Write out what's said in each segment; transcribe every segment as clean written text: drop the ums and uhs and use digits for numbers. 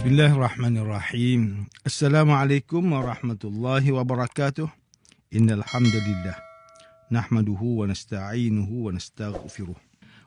Bismillahirrahmanirrahim. Assalamualaikum warahmatullahi wabarakatuh. Innal hamdalillah nahmaduhu wa nasta'inuhu wa nastaghfiruh.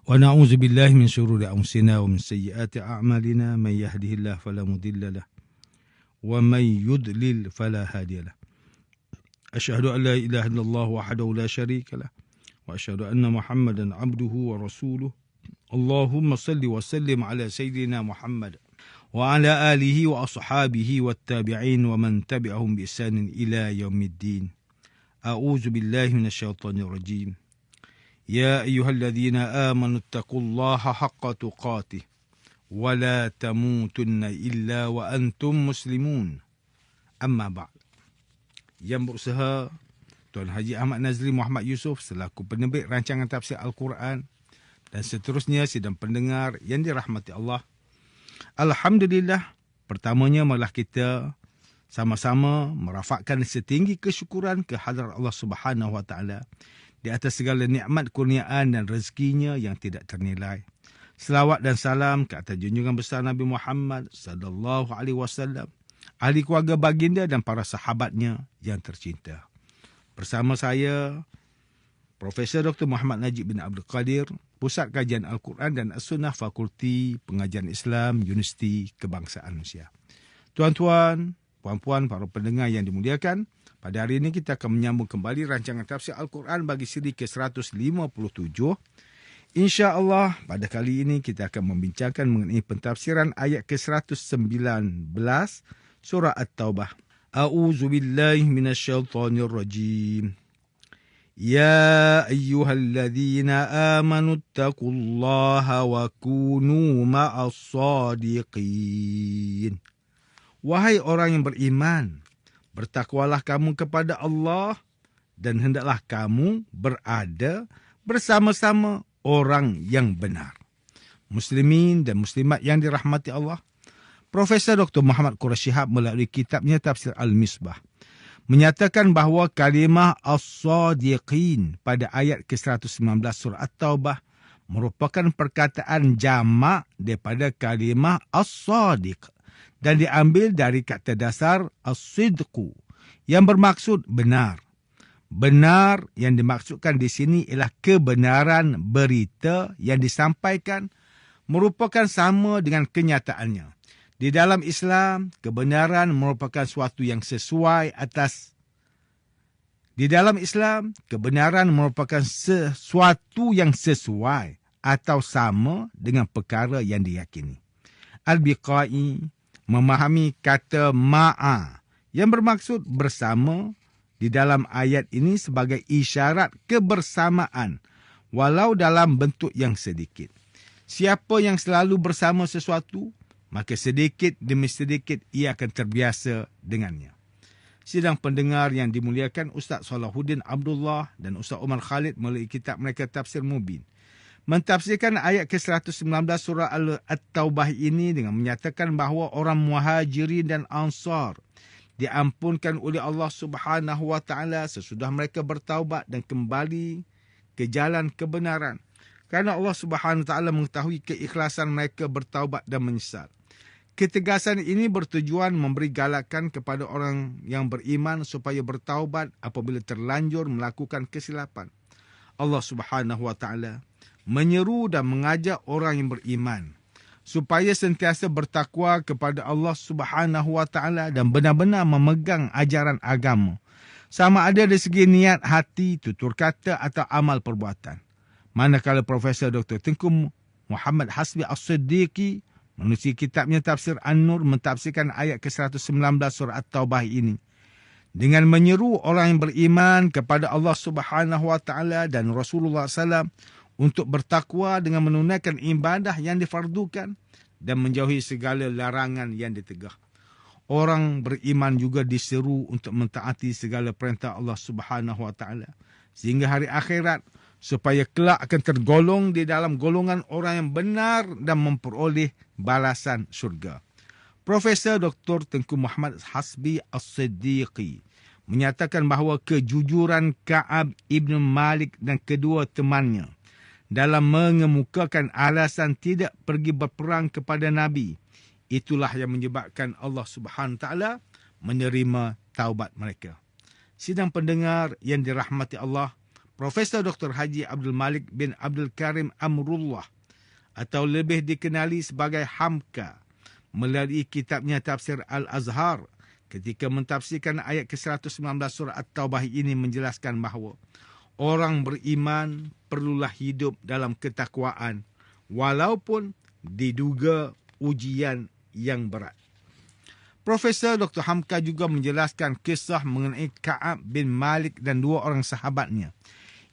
Wa na'udzu billahi min shururi anfusina wa min sayyiati a'malina. Man yahdihillahu fala mudilla lahu wa man yudlil fala hadiya lahu. Asyhadu an la ilaha illallah wahdahu la syarika lahu wa asyhadu anna Muhammadan 'abduhu wa rasuluh. Allahumma salli wa sallim ala sayyidina Muhammad wa ala alihi wa ashabihi wa tabi'in wa man tabi'ahum bi ihsanin ila yaumiddin. A'udzu billahi minasyaitonir rajim. Ya ayyuhalladzina amanu taqullaha haqqa tuqatih wa la tamutunna illa wa antum muslimun. Amma ba'd. Yang berusaha Tuan Haji Ahmad Nazri Muhammad Yusof selaku penerbit rancangan tafsir Al-Quran dan seterusnya sidang pendengar yang dirahmati Allah. Alhamdulillah, pertamanya marilah kita sama-sama merafakkan setinggi kesyukuran ke hadrat Allah Subhanahu Wa Taala di atas segala nikmat kurniaan dan rezekinya yang tidak ternilai. Selawat dan salam ke atas junjungan besar Nabi Muhammad sallallahu alaihi wasallam, ahli keluarga baginda dan para sahabatnya yang tercinta. Bersama saya Profesor Dr. Muhammad Najib bin Abdul Qadir, Pusat Kajian Al-Quran dan As-Sunnah, Fakulti Pengajian Islam, Universiti Kebangsaan Malaysia. Tuan-tuan, puan-puan, para pendengar yang dimuliakan, pada hari ini kita akan menyambung kembali rancangan tafsir Al-Quran bagi siri ke-157. InsyaAllah, pada kali ini kita akan membincangkan mengenai pentafsiran ayat ke-119 surah At-Taubah. A'udzubillahi minasyaitonirrajim. Ya ayyuhalladzina amanu taqullaha wa kunu ma'as sadiqin. Wahai orang yang beriman, bertakwalah kamu kepada Allah dan hendaklah kamu berada bersama-sama orang yang benar. Muslimin dan muslimat yang dirahmati Allah, Profesor Dr. Muhammad Quraisy Shihab melalui kitabnya Tafsir Al-Misbah menyatakan bahawa kalimah as-sadiqin pada ayat ke-119 surah At-Taubah merupakan perkataan jamak daripada kalimah as-sadiq dan diambil dari kata dasar as-sidqu yang bermaksud benar. Benar yang dimaksudkan di sini ialah kebenaran berita yang disampaikan merupakan sama dengan kenyataannya. Di dalam Islam, kebenaran merupakan sesuatu yang sesuai atas. Di dalam Islam, kebenaran merupakan sesuatu yang sesuai atau sama dengan perkara yang diyakini. Al-Biqai memahami kata ma'a yang bermaksud bersama di dalam ayat ini sebagai isyarat kebersamaan walau dalam bentuk yang sedikit. Siapa yang selalu bersama sesuatu, maka sedikit demi sedikit ia akan terbiasa dengannya. Sidang pendengar yang dimuliakan, Ustaz Salahuddin Abdullah dan Ustaz Umar Khalid melalui kitab mereka Tafsir Mubin mentafsirkan ayat ke-119 surah At-Taubah ini dengan menyatakan bahawa orang Muhajirin dan Ansar diampunkan oleh Allah Subhanahu Wa Taala sesudah mereka bertaubat dan kembali ke jalan kebenaran. Kerana Allah Subhanahu Wa Taala mengetahui keikhlasan mereka bertaubat dan menyesal. Ketegasan ini bertujuan memberi galakan kepada orang yang beriman supaya bertaubat apabila terlanjur melakukan kesilapan. Allah Subhanahu Wa Taala menyeru dan mengajak orang yang beriman supaya sentiasa bertakwa kepada Allah Subhanahu Wa Taala dan benar-benar memegang ajaran agama, sama ada dari segi niat hati, tutur kata atau amal perbuatan. Manakala Profesor Dr. Tengku Muhammad Hasbi As-Siddiqi menulis kitabnya Tafsir An-Nur mentafsirkan ayat ke-119 surah At-Taubah ini dengan menyeru orang yang beriman kepada Allah Subhanahu Wa Taala dan Rasulullah SAW untuk bertakwa dengan menunaikan ibadah yang difardukan dan menjauhi segala larangan yang ditegah. Orang beriman juga diseru untuk mentaati segala perintah Allah Subhanahu Wa Taala sehingga hari akhirat supaya kelak akan tergolong di dalam golongan orang yang benar dan memperoleh balasan syurga. Profesor Dr. Tengku Muhammad Hasbi As-Siddiqi menyatakan bahawa kejujuran Ka'ab Ibn Malik dan kedua temannya dalam mengemukakan alasan tidak pergi berperang kepada Nabi itulah yang menyebabkan Allah Subhanahu Wa Taala menerima taubat mereka. Sidang pendengar yang dirahmati Allah, Profesor Dr. Haji Abdul Malik bin Abdul Karim Amrullah atau lebih dikenali sebagai Hamka melalui kitabnya Tafsir Al-Azhar ketika mentafsirkan ayat ke-119 surah At-Taubah ini menjelaskan bahawa orang beriman perlulah hidup dalam ketakwaan walaupun diduga ujian yang berat. Profesor Dr. Hamka juga menjelaskan kisah mengenai Ka'ab bin Malik dan dua orang sahabatnya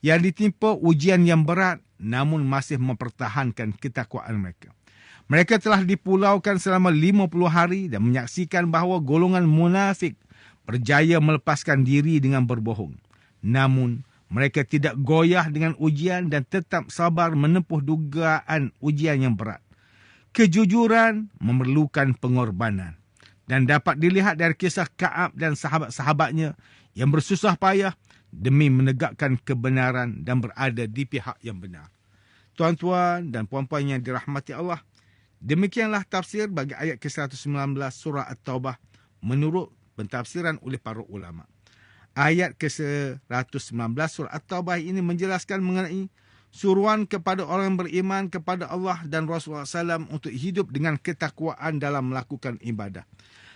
yang ditimpa ujian yang berat namun masih mempertahankan ketakwaan mereka. Mereka telah dipulaukan selama 50 hari dan menyaksikan bahawa golongan munafik berjaya melepaskan diri dengan berbohong. Namun, mereka tidak goyah dengan ujian dan tetap sabar menempuh dugaan ujian yang berat. Kejujuran memerlukan pengorbanan. Dan dapat dilihat dari kisah Ka'ab dan sahabat-sahabatnya yang bersusah payah demi menegakkan kebenaran dan berada di pihak yang benar. Tuan-tuan dan puan-puan yang dirahmati Allah, demikianlah tafsir bagi ayat ke-119 surah At-Taubah menurut pentafsiran oleh para ulama. Ayat ke-119 surah At-Taubah ini menjelaskan mengenai suruhan kepada orang yang beriman kepada Allah dan Rasulullah SAW untuk hidup dengan ketakwaan dalam melakukan ibadah.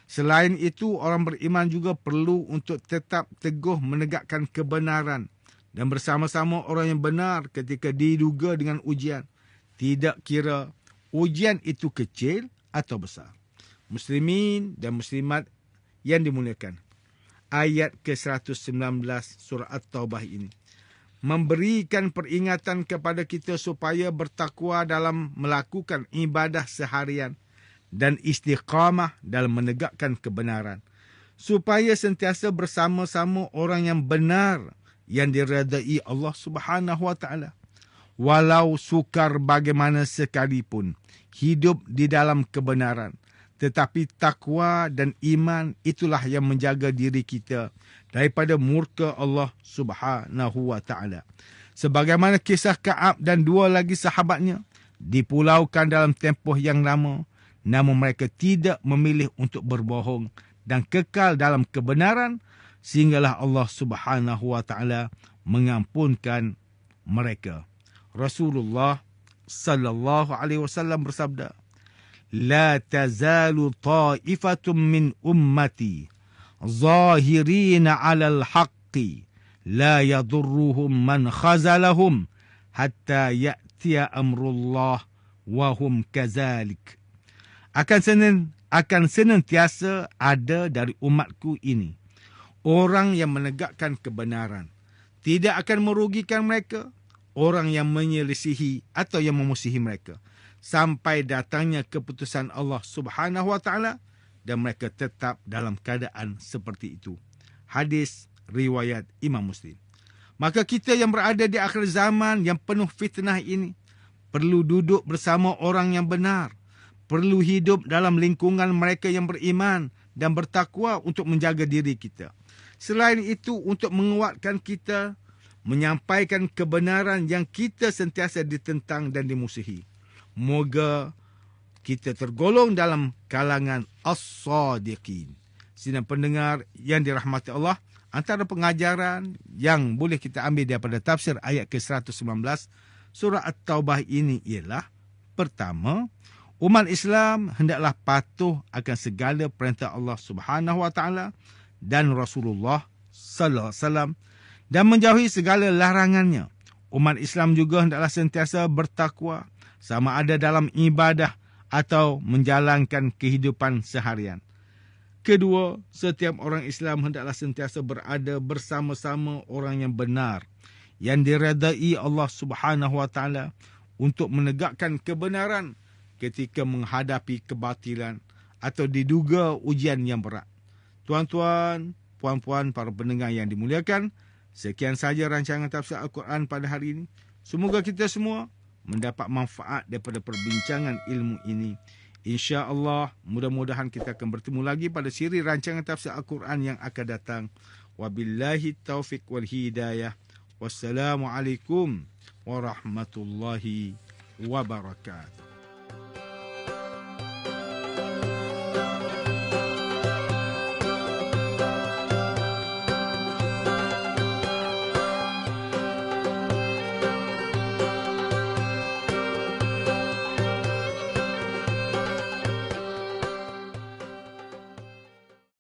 Selain itu, orang beriman juga perlu untuk tetap teguh menegakkan kebenaran dan bersama-sama orang yang benar ketika diduga dengan ujian. Tidak kira ujian itu kecil atau besar. Muslimin dan muslimat yang dimuliakan. Ayat ke-119 surah At-Taubah ini memberikan peringatan kepada kita supaya bertakwa dalam melakukan ibadah seharian dan istiqamah dalam menegakkan kebenaran. Supaya sentiasa bersama-sama orang yang benar yang diredai Allah Subhanahu Wa Taala. Walau sukar bagaimana sekalipun hidup di dalam kebenaran. Tetapi takwa dan iman itulah yang menjaga diri kita daripada murka Allah Subhanahu Wa Taala. Sebagaimana kisah Ka'ab dan dua lagi sahabatnya dipulaukan dalam tempoh yang lama, namun mereka tidak memilih untuk berbohong dan kekal dalam kebenaran sehinggalah Allah Subhanahu Wa Taala mengampunkan mereka. Rasulullah sallallahu alaihi wasallam bersabda, "La tazalu ta'ifatun min ummati zahirina 'alal haqqi la yadurruhum man khazalahum hatta ya'tiya amrullah wa hum kazalik." Akan senantiasa ada dari umatku ini orang yang menegakkan kebenaran. Tidak akan merugikan mereka orang yang menyelisihi atau yang memusuhi mereka sampai datangnya keputusan Allah Subhanahu Wa Taala dan mereka tetap dalam keadaan seperti itu. Hadis riwayat Imam Muslim. Maka kita yang berada di akhir zaman yang penuh fitnah ini perlu duduk bersama orang yang benar, perlu hidup dalam lingkungan mereka yang beriman dan bertakwa untuk menjaga diri kita. Selain itu, untuk menguatkan kita, menyampaikan kebenaran yang kita sentiasa ditentang dan dimusuhi. Moga kita tergolong dalam kalangan as-sadiqin. Sidang pendengar yang dirahmati Allah, antara pengajaran yang boleh kita ambil daripada tafsir ayat ke-119 surah At-Taubah ini ialah, pertama, umat Islam hendaklah patuh akan segala perintah Allah Subhanahu Wa Taala dan Rasulullah sallallahu alaihi wasallam dan menjauhi segala larangannya. Umat Islam juga hendaklah sentiasa bertakwa sama ada dalam ibadah atau menjalankan kehidupan seharian. Kedua, setiap orang Islam hendaklah sentiasa berada bersama-sama orang yang benar yang diredai Allah Subhanahu Wa Taala untuk menegakkan kebenaran ketika menghadapi kebatilan atau diduga ujian yang berat. Tuan-tuan, puan-puan, para pendengar yang dimuliakan, sekian sahaja rancangan tafsir Al-Quran pada hari ini. Semoga kita semua mendapat manfaat daripada perbincangan ilmu ini. InsyaAllah, mudah-mudahan kita akan bertemu lagi pada siri rancangan tafsir Al-Quran yang akan datang. Wabillahi taufiq wal hidayah. Wassalamualaikum warahmatullahi wabarakatuh.